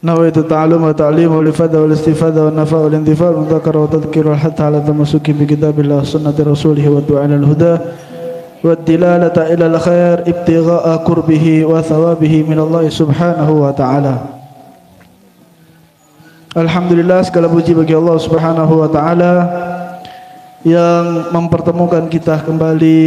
نويت التعلم والتعليم والإفادة والاستفادة والنفع والانتفاع والمذاكرة والتذكير حتى على التمسك بكتاب الله وسنة رسوله والدعاء إلى الهدى والدلالة إلى الخير ابتغاء قربه وثوابه من الله سبحانه وتعالى. Alhamdulillah, segala puji bagi Allah Subhanahu wa taala yang mempertemukan kita kembali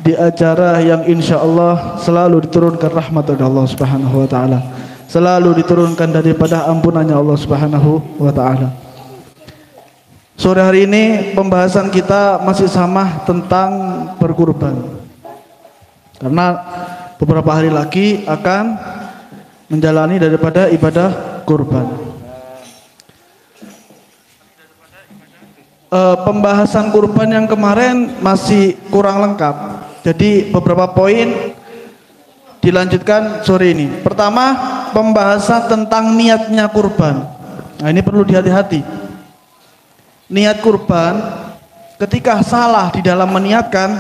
di acara yang insyaallah selalu diturunkan rahmat dari Allah Subhanahu wa taala, selalu diturunkan daripada ampunannya Allah Subhanahu wa taala. Sore hari ini pembahasan kita masih sama tentang berkurban. Karena beberapa hari lagi akan menjalani daripada ibadah kurban. Pembahasan kurban yang kemarin masih kurang lengkap. Jadi beberapa poin dilanjutkan sore ini. Pertama, pembahasan tentang niatnya kurban. Nah, ini perlu dihati-hati. Niat kurban, ketika salah di dalam meniatkan,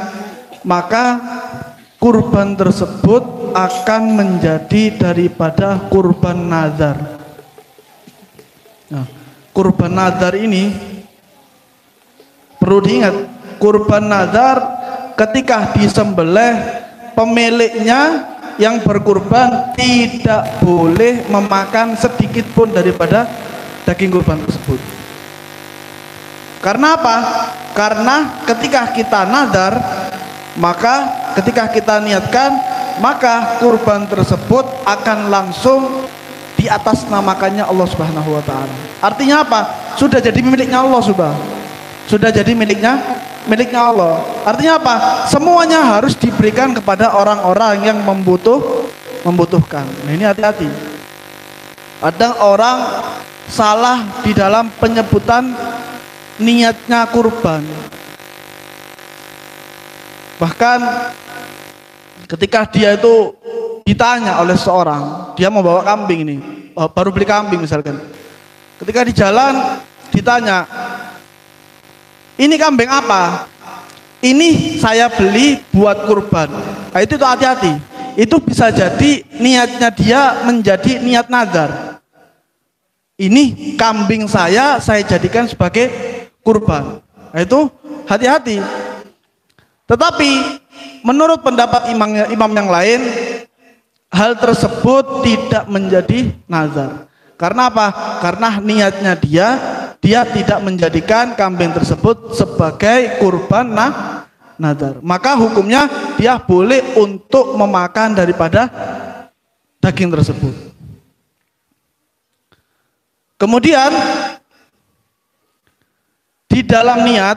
maka kurban tersebut akan menjadi daripada kurban nazar. Nah, kurban nazar ini perlu diingat, kurban nazar ketika disembelih, pemiliknya yang berkurban tidak boleh memakan sedikit pun daripada daging kurban tersebut. Karena apa? Karena ketika kita nazar, maka ketika kita niatkan, maka kurban tersebut akan langsung di atas namakannya Allah Subhanahu wa taala. Artinya apa? Sudah jadi miliknya Allah Sudah jadi miliknya Allah. Artinya apa? Semuanya harus diberikan kepada orang-orang yang membutuhkan. Nah, ini hati-hati. Ada orang salah di dalam penyebutan niatnya kurban. Bahkan ketika dia itu ditanya oleh seorang, dia mau bawa kambing ini, baru beli kambing misalkan. Ketika di jalan ditanya, ini kambing apa? Ini saya beli buat kurban. Nah, itu hati-hati. Itu bisa jadi niatnya dia menjadi niat nazar. Ini kambing saya jadikan sebagai kurban. Nah, itu hati-hati. Tetapi menurut pendapat imam yang lain, hal tersebut tidak menjadi nazar. Karena apa? Karena niatnya dia tidak menjadikan kambing tersebut sebagai kurban nazar. Maka hukumnya dia boleh untuk memakan daripada daging tersebut. Kemudian di dalam niat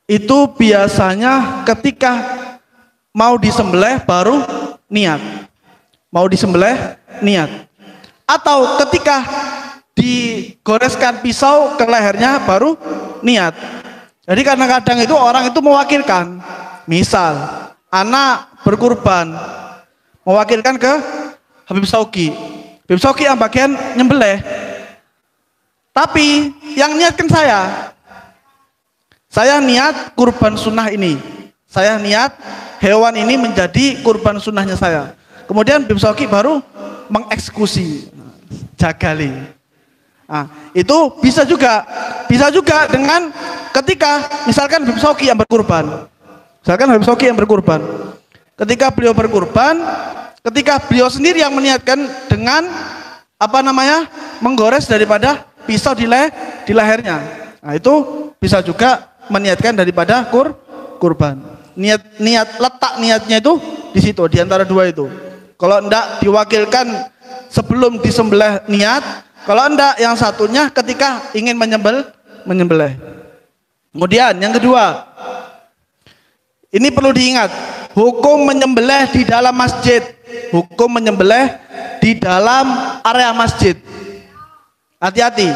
itu biasanya ketika mau disembelih baru niat. Mau disembelih niat. Atau ketika digoreskan pisau ke lehernya baru niat. Jadi kadang-kadang itu orang itu mewakilkan. Misal anak berkurban mewakilkan ke Habib Shauqi. Habib Shauqi yang bagian nyembelih. Tapi yang niatkan saya niat kurban sunnah ini. Saya niat hewan ini menjadi kurban sunnahnya saya. Kemudian Habib Shauqi baru mengeksekusi, jagali. Nah, itu bisa juga dengan ketika misalkan Habib Shauqi yang berkurban. Ketika beliau berkurban, ketika beliau sendiri yang meniatkan dengan menggores daripada pisau di lehernya. Nah, itu bisa juga meniatkan daripada kurban. Niat letak niatnya itu di situ, di antara dua itu. Kalau enggak diwakilkan sebelum disembelih niat, kalau enggak yang satunya ketika ingin menyembelih. Kemudian yang kedua, ini perlu diingat, hukum menyembelih di dalam masjid, hukum menyembelih di dalam area masjid. Hati-hati,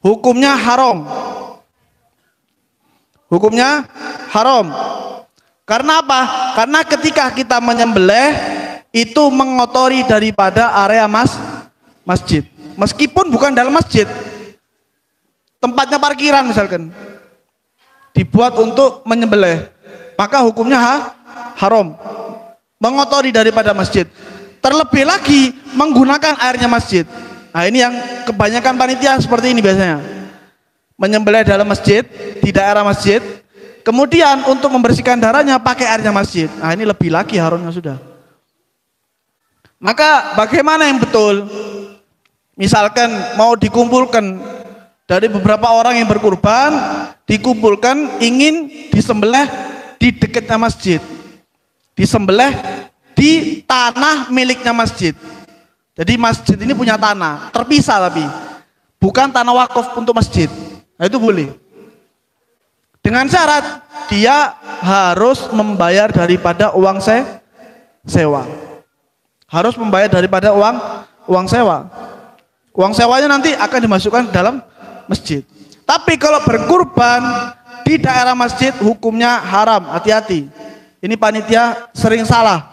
hukumnya haram. Hukumnya haram. Karena apa? Karena ketika kita menyembelih itu mengotori daripada area masjid. Meskipun bukan dalam masjid. Tempatnya parkiran misalkan. Dibuat untuk menyembelih. Maka hukumnya haram. Mengotori daripada masjid. Terlebih lagi menggunakan airnya masjid. Nah ini yang kebanyakan panitia seperti ini biasanya. Menyembelih dalam masjid, di daerah masjid. Kemudian untuk membersihkan darahnya pakai airnya masjid. Nah ini lebih lagi haramnya sudah. Maka bagaimana yang betul? Misalkan mau dikumpulkan dari beberapa orang yang berkurban, dikumpulkan ingin disembelih di dekatnya masjid. Disembelih di tanah miliknya masjid. Jadi masjid ini punya tanah, terpisah tapi bukan tanah wakaf untuk masjid. Nah, itu boleh. Dengan syarat dia harus membayar daripada uang sewa. Harus membayar daripada uang sewa. Uang sewanya nanti akan dimasukkan dalam masjid. Tapi kalau berkurban di daerah masjid hukumnya haram. Hati-hati. Ini panitia sering salah.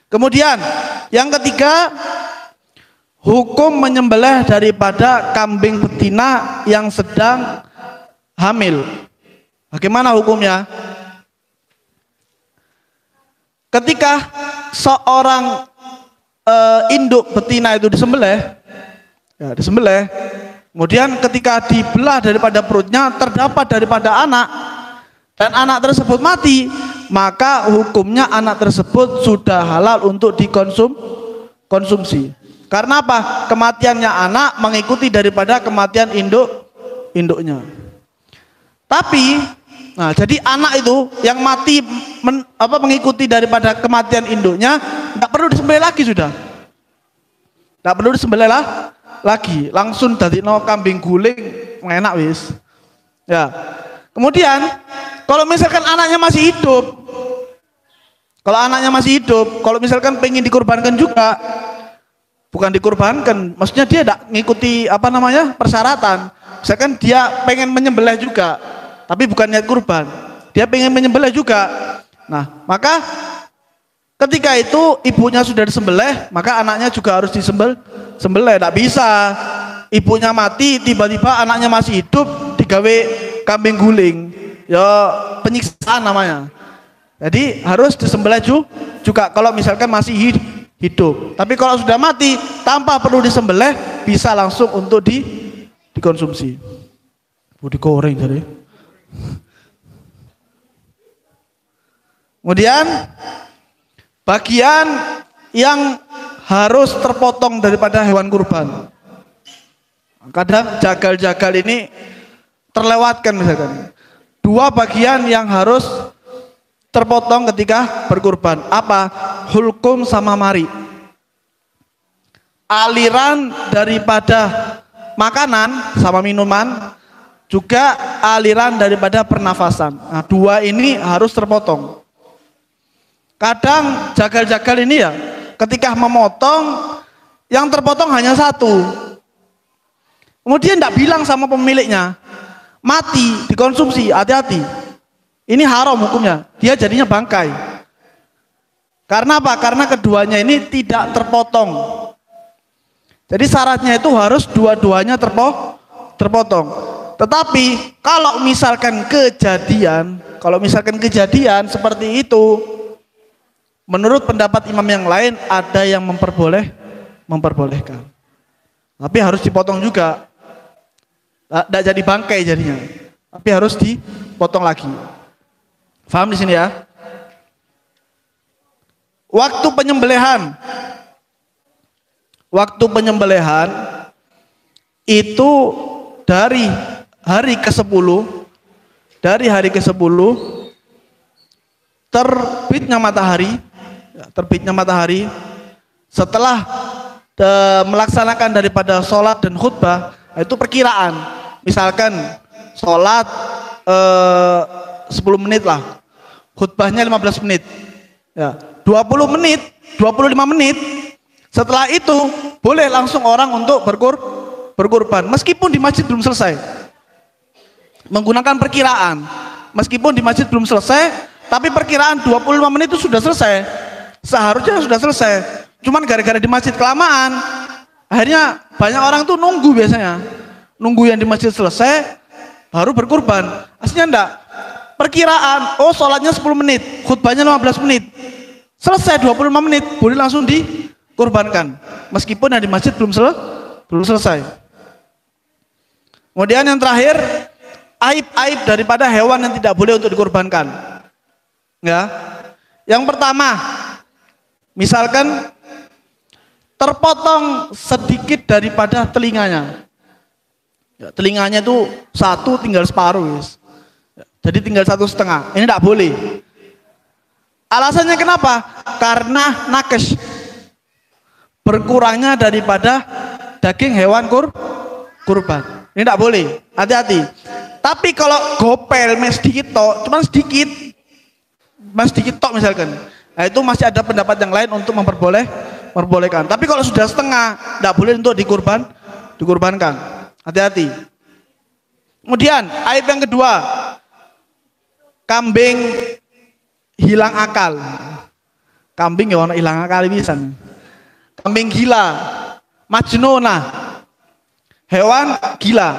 Kemudian yang ketiga, hukum menyembelih daripada kambing betina yang sedang hamil. Bagaimana hukumnya? Ketika seorang induk betina itu disembelih, kemudian ketika dibelah daripada perutnya terdapat daripada anak, dan anak tersebut mati, maka hukumnya anak tersebut sudah halal untuk dikonsumsi. Karena apa? Kematiannya anak mengikuti daripada kematian induknya. Tapi, nah jadi anak itu yang mati mengikuti daripada kematian induknya, nggak perlu disembelih lagi sudah. Nggak perlu disembelih lagi, langsung dadino kambing guling, enak wis. Ya. Kemudian kalau misalkan anaknya masih hidup, kalau misalkan pengen dikurbankan juga, bukan dikurbankan, maksudnya dia tidak mengikuti persyaratan. Misalkan dia pengen menyembelih juga, tapi bukan niat kurban, dia pengen menyembelih juga. Nah, maka ketika itu ibunya sudah disembelih, maka anaknya juga harus disembelih. Tidak bisa ibunya mati tiba-tiba anaknya masih hidup digawe kambing guling, ya penyiksaan namanya. Jadi harus disembelih juga kalau misalkan masih hidup. Tapi kalau sudah mati tanpa perlu disembelih bisa langsung untuk dikonsumsi. Digoreng jadi. Kemudian bagian yang harus terpotong daripada hewan kurban. Kadang jagal-jagal ini terlewatkan misalkan. Dua bagian yang harus terpotong ketika berkurban. Apa? Hulkum sama mari. Aliran daripada makanan sama minuman, juga aliran daripada pernafasan. Nah, dua ini harus terpotong. Kadang jagal-jagal ini ya, ketika memotong, yang terpotong hanya satu. Kemudian tidak bilang sama pemiliknya, mati, dikonsumsi, hati-hati. Ini haram hukumnya, dia jadinya bangkai. Karena apa? Karena keduanya ini tidak terpotong. Jadi syaratnya itu harus dua-duanya terpotong. Tetapi kalau misalkan kejadian seperti itu, menurut pendapat imam yang lain ada yang memperbolehkan. Tapi harus dipotong juga. Tidak jadi bangkai jadinya. Tapi harus dipotong lagi. Paham di sini ya? Waktu penyembelihan itu dari hari ke-10 terbitnya matahari setelah melaksanakan daripada sholat dan khutbah, itu perkiraan. Misalkan sholat 10 menit lah, khutbahnya 15 menit, ya 20 menit, 25 menit. Setelah itu boleh langsung orang untuk berkurban, meskipun di masjid belum selesai. Menggunakan perkiraan, meskipun di masjid belum selesai, tapi perkiraan 25 menit itu sudah selesai. Seharusnya sudah selesai. Cuman gara-gara di masjid kelamaan, akhirnya banyak orang tuh nunggu biasanya. Nunggu yang di masjid selesai, baru berkurban. Aslinya enggak. Perkiraan, sholatnya 10 menit, khutbahnya 15 menit. Selesai 25 menit, boleh langsung dikurbankan. Meskipun yang di masjid belum selesai. Kemudian yang terakhir, aib-aib daripada hewan yang tidak boleh untuk dikurbankan. Ya. Yang pertama, misalkan terpotong sedikit daripada telinganya. Ya, telinganya itu satu tinggal separuh. Ya, jadi tinggal 1,5. Ini tidak boleh. Alasannya kenapa? Karena nakes. Berkurangnya daripada daging hewan kurban. Ini tidak boleh. Hati-hati. Tapi kalau gopel sedikit tok, cuma sedikit. Sedikit tok misalkan. Nah, itu masih ada pendapat yang lain untuk memperbolehkan. Tapi kalau sudah setengah, tidak boleh untuk dikurbankan. Hati-hati. Kemudian, aib yang kedua, kambing hilang akal. Kambing ya hilang akal bisa. Kambing gila, majnunah, hewan gila.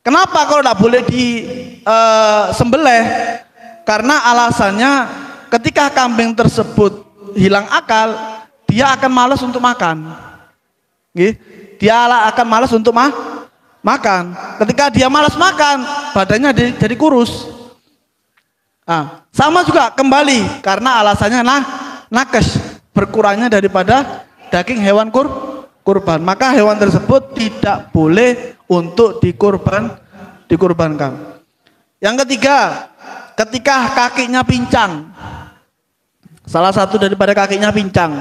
Kenapa kalau tidak boleh disembelih? Karena alasannya ketika kambing tersebut hilang akal, dia akan malas untuk makan. Dia akan malas untuk makan. Ketika dia malas makan, badannya jadi kurus. Nah, sama juga kembali karena alasannya nakes, berkurangnya daripada daging hewan kurban. Maka hewan tersebut tidak boleh untuk dikurbankan. Yang ketiga, ketika kakinya pincang. Salah satu daripada kakinya pincang.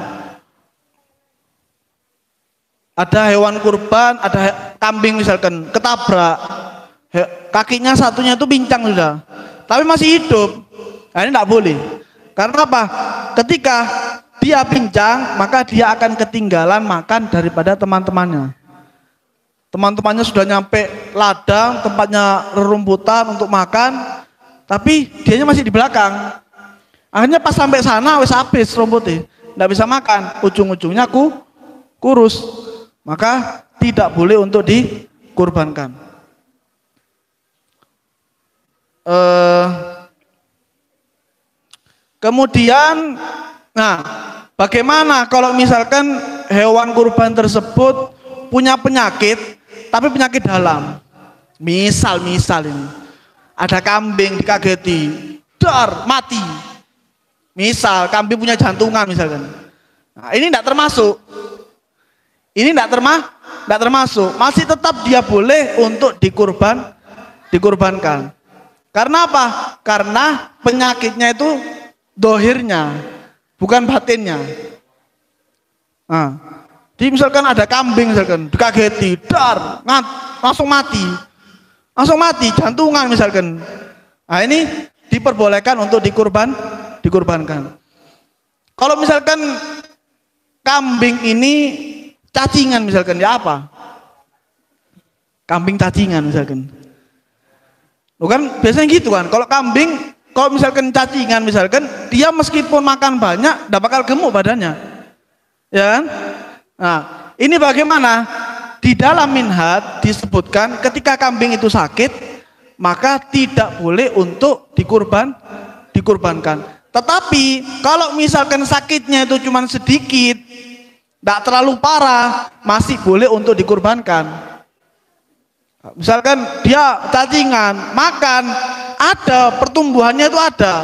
Ada hewan kurban, ada kambing misalkan, ketabrak. Kakinya satunya itu pincang sudah. Tapi masih hidup. Nah, ini tidak boleh. Karena apa? Ketika dia pincang, maka dia akan ketinggalan makan daripada teman-temannya. Teman-temannya sudah nyampe ladang, tempatnya rerumputan untuk makan, tapi dianya masih di belakang. Akhirnya pas sampai sana wis habis rumputnya, tidak bisa makan, ujung-ujungnya kurus. Maka tidak boleh untuk dikurbankan. Kemudian, nah, bagaimana kalau misalkan hewan kurban tersebut punya penyakit, tapi penyakit dalam? Misal ini, ada kambing dikageti, mati. Misal kambing punya jantungan misalkan. Nah, ini tidak termasuk. Ini tidak termasuk. Masih tetap dia boleh untuk dikurbankan. Karena apa? Karena penyakitnya itu dohirnya, bukan batinnya. Nah, jadi misalkan ada kambing misalkan dikageti, langsung mati, jantungan misalkan. Nah, ini diperbolehkan untuk dikurbankan. Kalau misalkan kambing ini cacingan misalkan, ya apa? Kambing cacingan misalkan. Bukan biasanya gitu kan. Kalau kambing, kalau misalkan cacingan misalkan, dia meskipun makan banyak, tidak bakal gemuk badannya. Ya kan? Nah, ini bagaimana? Di dalam minhaj disebutkan ketika kambing itu sakit, maka tidak boleh untuk dikurbankan. Tetapi kalau misalkan sakitnya itu cuma sedikit, tidak terlalu parah, masih boleh untuk dikurbankan. Misalkan dia cacingan, makan, ada pertumbuhannya itu ada,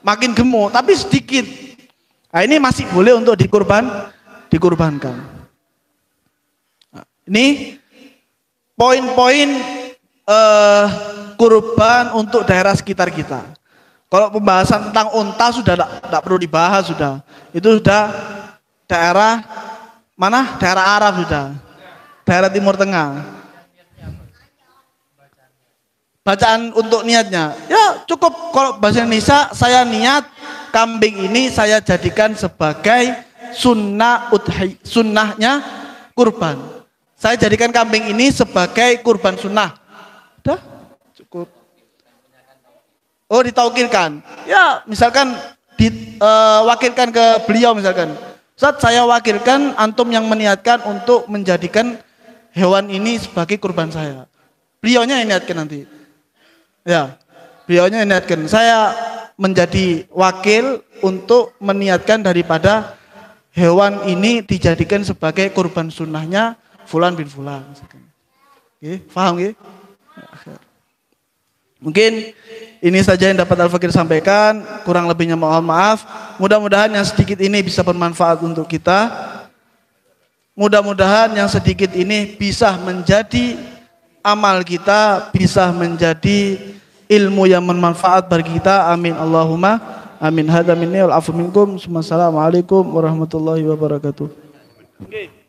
makin gemuk, tapi sedikit. Nah, ini masih boleh untuk dikurbankan. Nah, ini poin-poin kurban untuk daerah sekitar kita. Kalau pembahasan tentang unta sudah tidak perlu dibahas sudah. Itu sudah daerah mana? Daerah Arab sudah. Daerah Timur Tengah. Bacaan untuk niatnya, ya cukup kalau bahasa Indonesia, saya niat kambing ini saya jadikan sebagai sunnahnya kurban. Saya jadikan kambing ini sebagai kurban sunnah. Udah cukup. Oh, ditaukilkan. Ya misalkan diwakilkan ke beliau misalkan. Ustaz, saya wakilkan antum yang meniatkan untuk menjadikan hewan ini sebagai kurban saya. Beliaunya yang niatkan nanti. Ya, beliaunya niatkan. Saya menjadi wakil untuk meniatkan daripada hewan ini dijadikan sebagai kurban sunnahnya fulan bin fulan. Oke, paham ya? Mungkin ini saja yang dapat Al-Fakir sampaikan, kurang lebihnya mohon maaf. Mudah-mudahan yang sedikit ini bisa bermanfaat untuk kita. Mudah-mudahan yang sedikit ini bisa menjadi amal kita, bisa menjadi ilmu yang bermanfaat bagi kita. Amin Allahumma amin. Hadza minni wal afu minkum. Wassalamualaikum warahmatullahi wabarakatuh. Okay.